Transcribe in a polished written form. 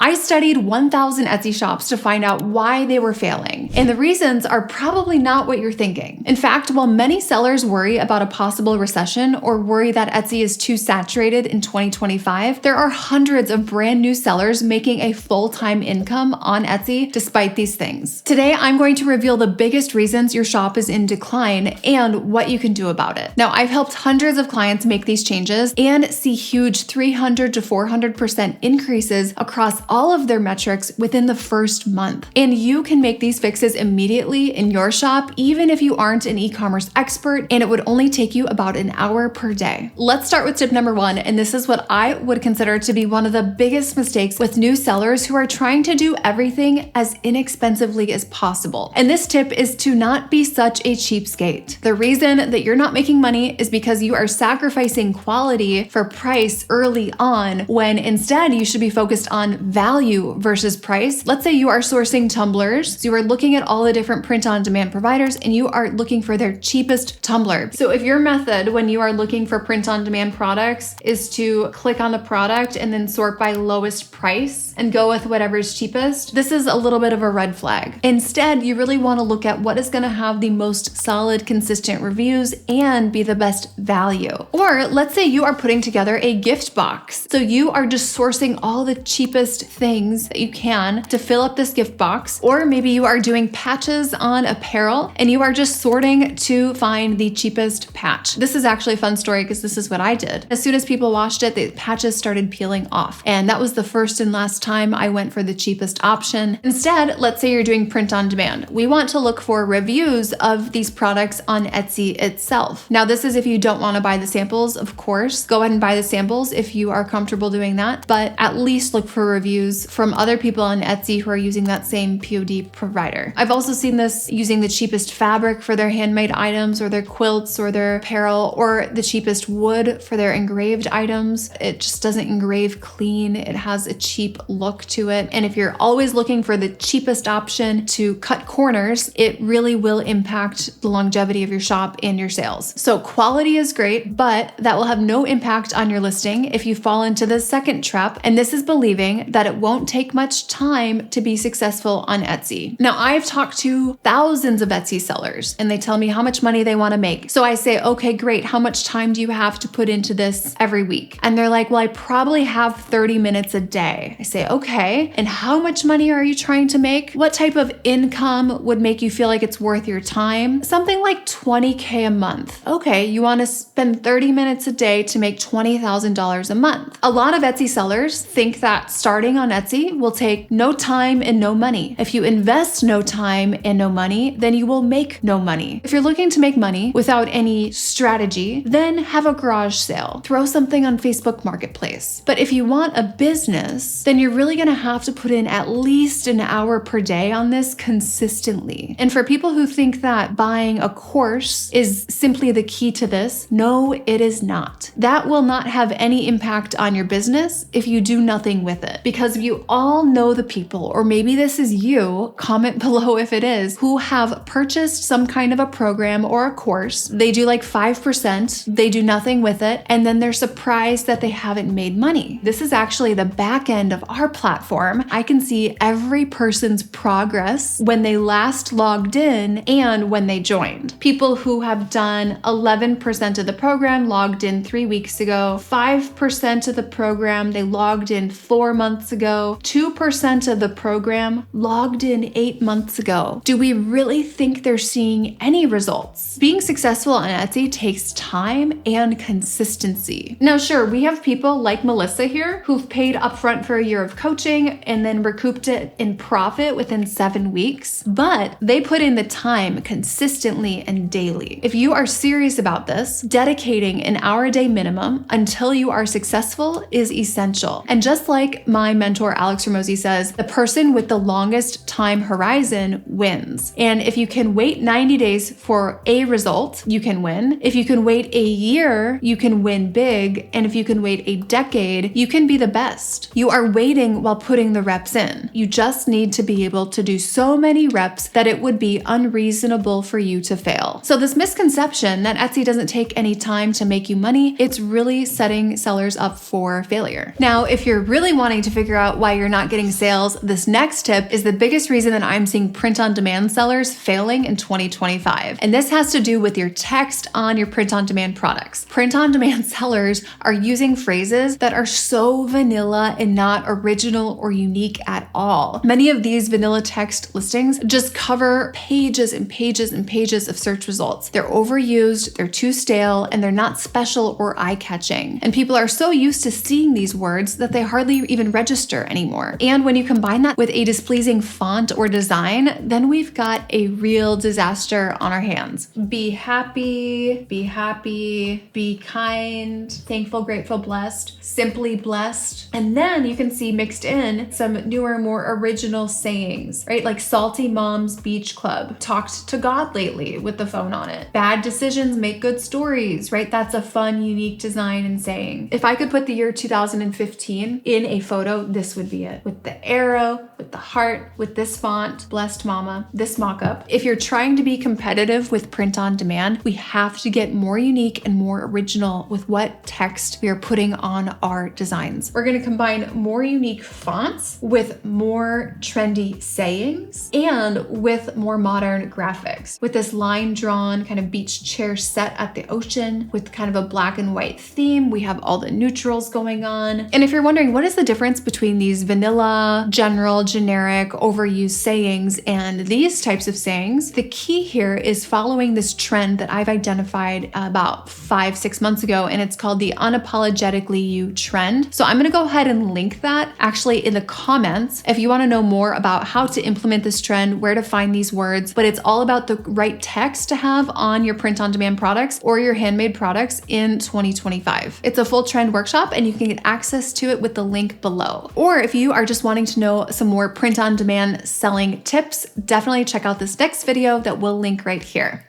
I studied 1,000 Etsy shops to find out why they were failing. And the reasons are probably not what you're thinking. In fact, while many sellers worry about a possible recession or worry that Etsy is too saturated in 2025, there are hundreds of brand new sellers making a full-time income on Etsy despite these things. Today, I'm going to reveal the biggest reasons your shop is in decline and what you can do about it. Now, I've helped hundreds of clients make these changes and see huge 300 to 400% increases across all of their metrics within the first month. And you can make these fixes immediately in your shop, even if you aren't an e-commerce expert, and it would only take you about an hour per day. Let's start with tip number one, and this is what I would consider to be one of the biggest mistakes with new sellers who are trying to do everything as inexpensively as possible. And this tip is to not be such a cheapskate. The reason that you're not making money is because you are sacrificing quality for price early on, when instead you should be focused on value versus price. Let's say you are sourcing tumblers. So you are looking at all the different print-on-demand providers and you are looking for their cheapest tumbler. So if your method when you are looking for print-on-demand products is to click on the product and then sort by lowest price and go with whatever's cheapest, this is a little bit of a red flag. Instead, you really want to look at what is going to have the most solid, consistent reviews and be the best value. Or let's say you are putting together a gift box. So you are just sourcing all the cheapest things that you can to fill up this gift box. Or maybe you are doing patches on apparel and you are just sorting to find the cheapest patch. This is actually a fun story because this is what I did. As soon as people washed it, the patches started peeling off. And that was the first and last time I went for the cheapest option. Instead, let's say you're doing print on demand. We want to look for reviews of these products on Etsy itself. Now, this is if you don't want to buy the samples, of course. Go ahead and buy the samples if you are comfortable doing that, but at least look for reviews from other people on Etsy who are using that same POD provider. I've also seen this using the cheapest fabric for their handmade items or their quilts or their apparel, or the cheapest wood for their engraved items. It just doesn't engrave clean. It has a cheap look to it. And if you're always looking for the cheapest option to cut corners, it really will impact the longevity of your shop and your sales. So quality is great, but that will have no impact on your listing if you fall into the second trap, and this is believing that it won't take much time to be successful on Etsy. Now, I've talked to thousands of Etsy sellers and they tell me how much money they want to make. So I say, okay, great. How much time do you have to put into this every week? And they're like, well, I probably have 30 minutes a day. I say, okay. And how much money are you trying to make? What type of income would make you feel like it's worth your time? Something like $20K a month. Okay, you want to spend 30 minutes a day to make $20,000 a month. A lot of Etsy sellers think that starting on Etsy will take no time and no money. If you invest no time and no money, then you will make no money. If you're looking to make money without any strategy, then have a garage sale. Throw something on Facebook Marketplace. But if you want a business, then you're really going to have to put in at least an hour per day on this consistently. And for people who think that buying a course is simply the key to this, no, it is not. That will not have any impact on your business if you do nothing with it. Because you all know the people, or maybe this is you, comment below if it is, who have purchased some kind of a program or a course. They do like 5%, they do nothing with it, and then they're surprised that they haven't made money. This is actually the back end of our platform. I can see every person's progress when they last logged in and when they joined. People who have done 11% of the program logged in 3 weeks ago, 5% of the program they logged in 4 months ago, 2% of the program logged in 8 months ago. Do we really think they're seeing any results? Being successful on Etsy takes time and consistency. Now, sure, we have people like Melissa here who've paid upfront for a year of coaching and then recouped it in profit within 7 weeks, but they put in the time consistently and daily. If you are serious about this, dedicating an hour a day minimum until you are successful is essential. And just like my mentor Alex Ramosi says, the person with the longest time horizon wins. And if you can wait 90 days for a result, you can win. If you can wait a year, you can win big. And if you can wait a decade, you can be the best. You are waiting while putting the reps in. You just need to be able to do so many reps that it would be unreasonable for you to fail. So this misconception that Etsy doesn't take any time to make you money, it's really setting sellers up for failure. Now, if you're really wanting to figure out why you're not getting sales, this next tip is the biggest reason that I'm seeing print-on-demand sellers failing in 2025. And this has to do with your text on your print-on-demand products. Print-on-demand sellers are using phrases that are so vanilla and not original or unique at all. Many of these vanilla text listings just cover pages and pages and pages of search results. They're overused, they're too stale, and they're not special or eye-catching. And people are so used to seeing these words that they hardly even register anymore. And when you combine that with a displeasing font or design, then we've got a real disaster on our hands. Be happy, be kind, thankful, grateful, blessed, simply blessed. And then you can see mixed in some newer, more original sayings, right? Like Salty Mom's Beach Club, talked to God lately with the phone on it. Bad decisions make good stories, right? That's a fun, unique design and saying. If I could put the year 2015 in a photo, this would be it. With the arrow, with the heart, with this font, Blessed Mama, this mock-up. If you're trying to be competitive with print on demand, we have to get more unique and more original with what text we are putting on our designs. We're gonna combine more unique fonts with more trendy sayings and with more modern graphics. With this line drawn kind of beach chair set at the ocean with kind of a black and white theme, we have all the neutrals going on. And if you're wondering what is the difference between these vanilla, general, generic, overused sayings and these types of sayings, the key here is following this trend that I've identified about 5-6 months ago, and it's called the unapologetically you trend. So I'm gonna go ahead and link that actually in the comments if you wanna know more about how to implement this trend, where to find these words, but it's all about the right text to have on your print-on-demand products or your handmade products in 2025. It's a full trend workshop and you can get access to it with the link below. Or if you are just wanting to know some more print-on-demand selling tips, definitely check out this next video that we'll link right here.